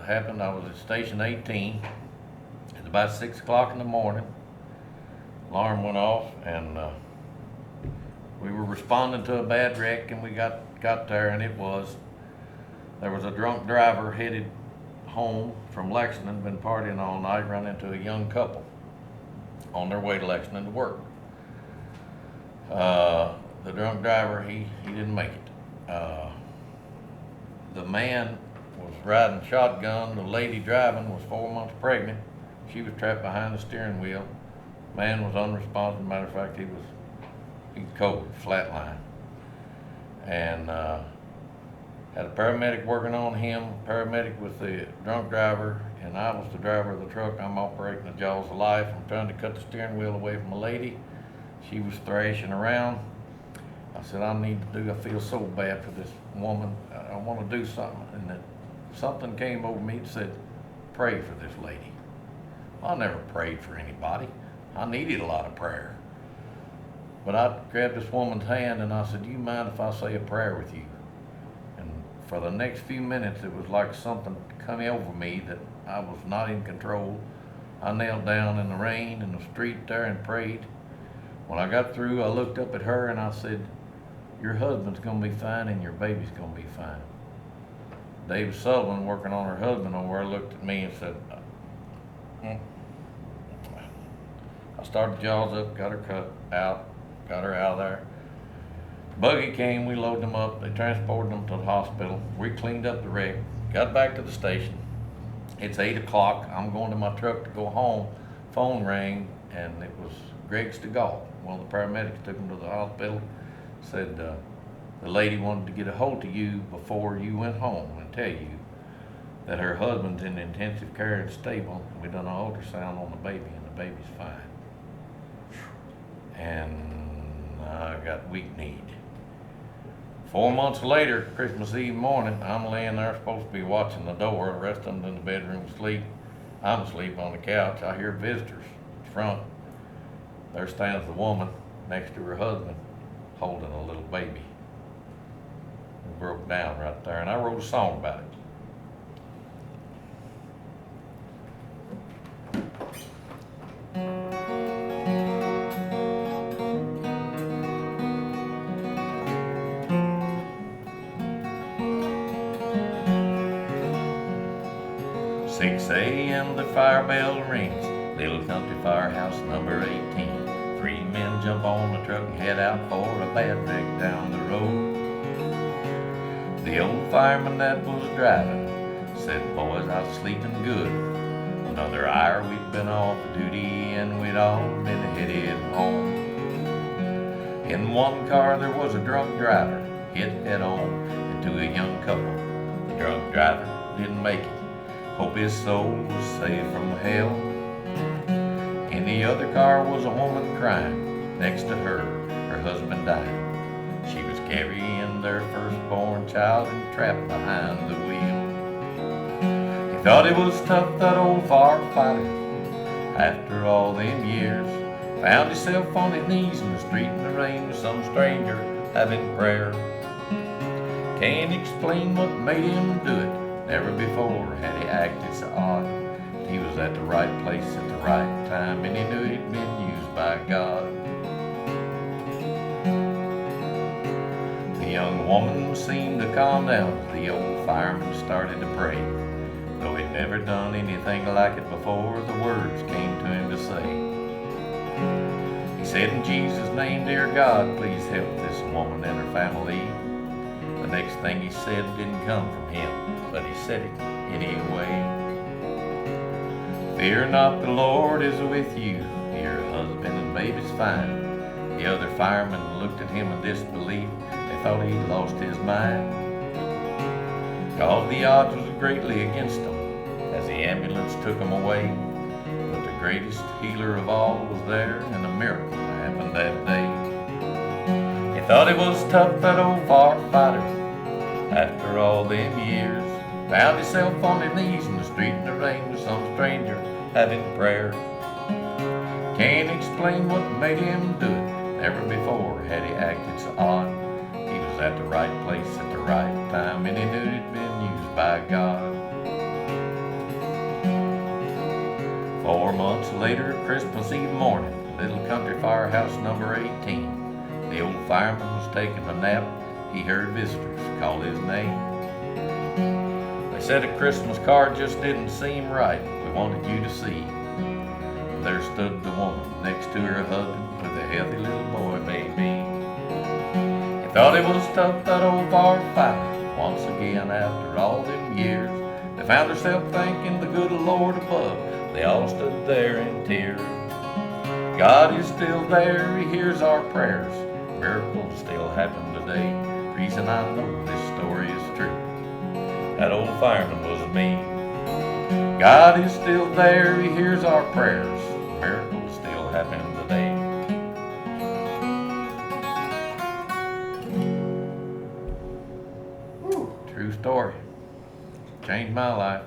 happened, I was at Station 18. It's about 6 o'clock in the morning. Alarm went off, and we were responding to a bad wreck, and we got there, and there was a drunk driver headed home from Lexington, been partying all night, run into a young couple on their way to Lexington to work. The drunk driver, he didn't make it. The man was riding shotgun. The lady driving was 4 months pregnant. She was trapped behind the steering wheel. Man was unresponsive. Matter of fact, he was cold, flatline. And had a paramedic working on him, paramedic with the drunk driver, and I was the driver of the truck. I'm operating the jaws of life. I'm trying to cut the steering wheel away from a lady. She was thrashing around. I said, I feel so bad for this woman. I want to do something. And then something came over me and said, pray for this lady. I never prayed for anybody. I needed a lot of prayer. But I grabbed this woman's hand and I said, do you mind if I say a prayer with you? And for the next few minutes, it was like something coming over me that I was not in control. I knelt down in the rain in the street there and prayed. When I got through, I looked up at her and I said, your husband's gonna be fine and your baby's gonna be fine. Dave Sullivan, working on her husband over there, looked at me and said, I started jaws up, got her cut out, got her out of there. Buggy came, we loaded them up, they transported them to the hospital. We cleaned up the wreck, got back to the station. It's 8 o'clock, I'm going to my truck to go home. Phone rang, and it was Greg Stegall. One of the paramedics took him to the hospital, said the lady wanted to get a hold of you before you went home and tell you that her husband's in intensive care and stable. We done an ultrasound on the baby, and the baby's fine. And I got weak-kneed. 4 months later, Christmas Eve morning, I'm laying there supposed to be watching the door. The rest of them in the bedroom asleep. I'm asleep on the couch. I hear visitors in front. There stands the woman next to her husband holding a little baby. We broke down right there, and I wrote a song about it. 6 a.m. the fire bell rings, little country firehouse number 18. 3 men jump on the truck and head out for a bad wreck down the road. The old fireman that was driving said, boys, I was sleeping good. Another hour we'd been off duty and we'd all been headed home. In one car there was a drunk driver, hit head on into a young couple. The drunk driver didn't make it. Hope his soul was saved from hell. In the other car was a woman crying. Next to her, her husband died. She was carrying their firstborn child and trapped behind the wheel. He thought it was tough, that old firefighter. After all them years, found himself on his knees in the street in the rain with some stranger having prayer. Can't explain what made him do it. Never before had he acted so odd. He was at the right place at the right time, and he knew he'd been used by God. The young woman seemed to calm down as the old fireman started to pray. Though he'd never done anything like it before, the words came to him to say. He said, in Jesus' name, dear God, please help this woman and her family. The next thing he said didn't come from him, but he said it anyway. Fear not, the Lord is with you. Your husband and baby's fine. The other firemen looked at him in disbelief. They thought he'd lost his mind. 'Cause the odds was greatly against him as the ambulance took him away. But the greatest healer of all was there, and a miracle happened that day. He thought it was tough, that old firefighter. After all them years, found himself on his knees in the street in the rain with some stranger having prayer. Can't explain what made him do it. Never before had he acted so odd. He was at the right place at the right time, and he knew he'd been used by God. months later, Christmas Eve morning, little country firehouse number 18. The old fireman was taking a nap. He heard visitors call his name. They said a Christmas card just didn't seem right. We wanted you to see. There stood the woman next to her husband with a healthy little boy baby. He thought it was tough, that old firefighter. Once again, after all them years, they found herself thanking the good Lord above. They all stood there in tears. God is still there, He hears our prayers. Miracles still happen today. Reason I know this story is true. That old fireman was me. God is still there, He hears our prayers. Miracles still happen today. True story. Changed my life.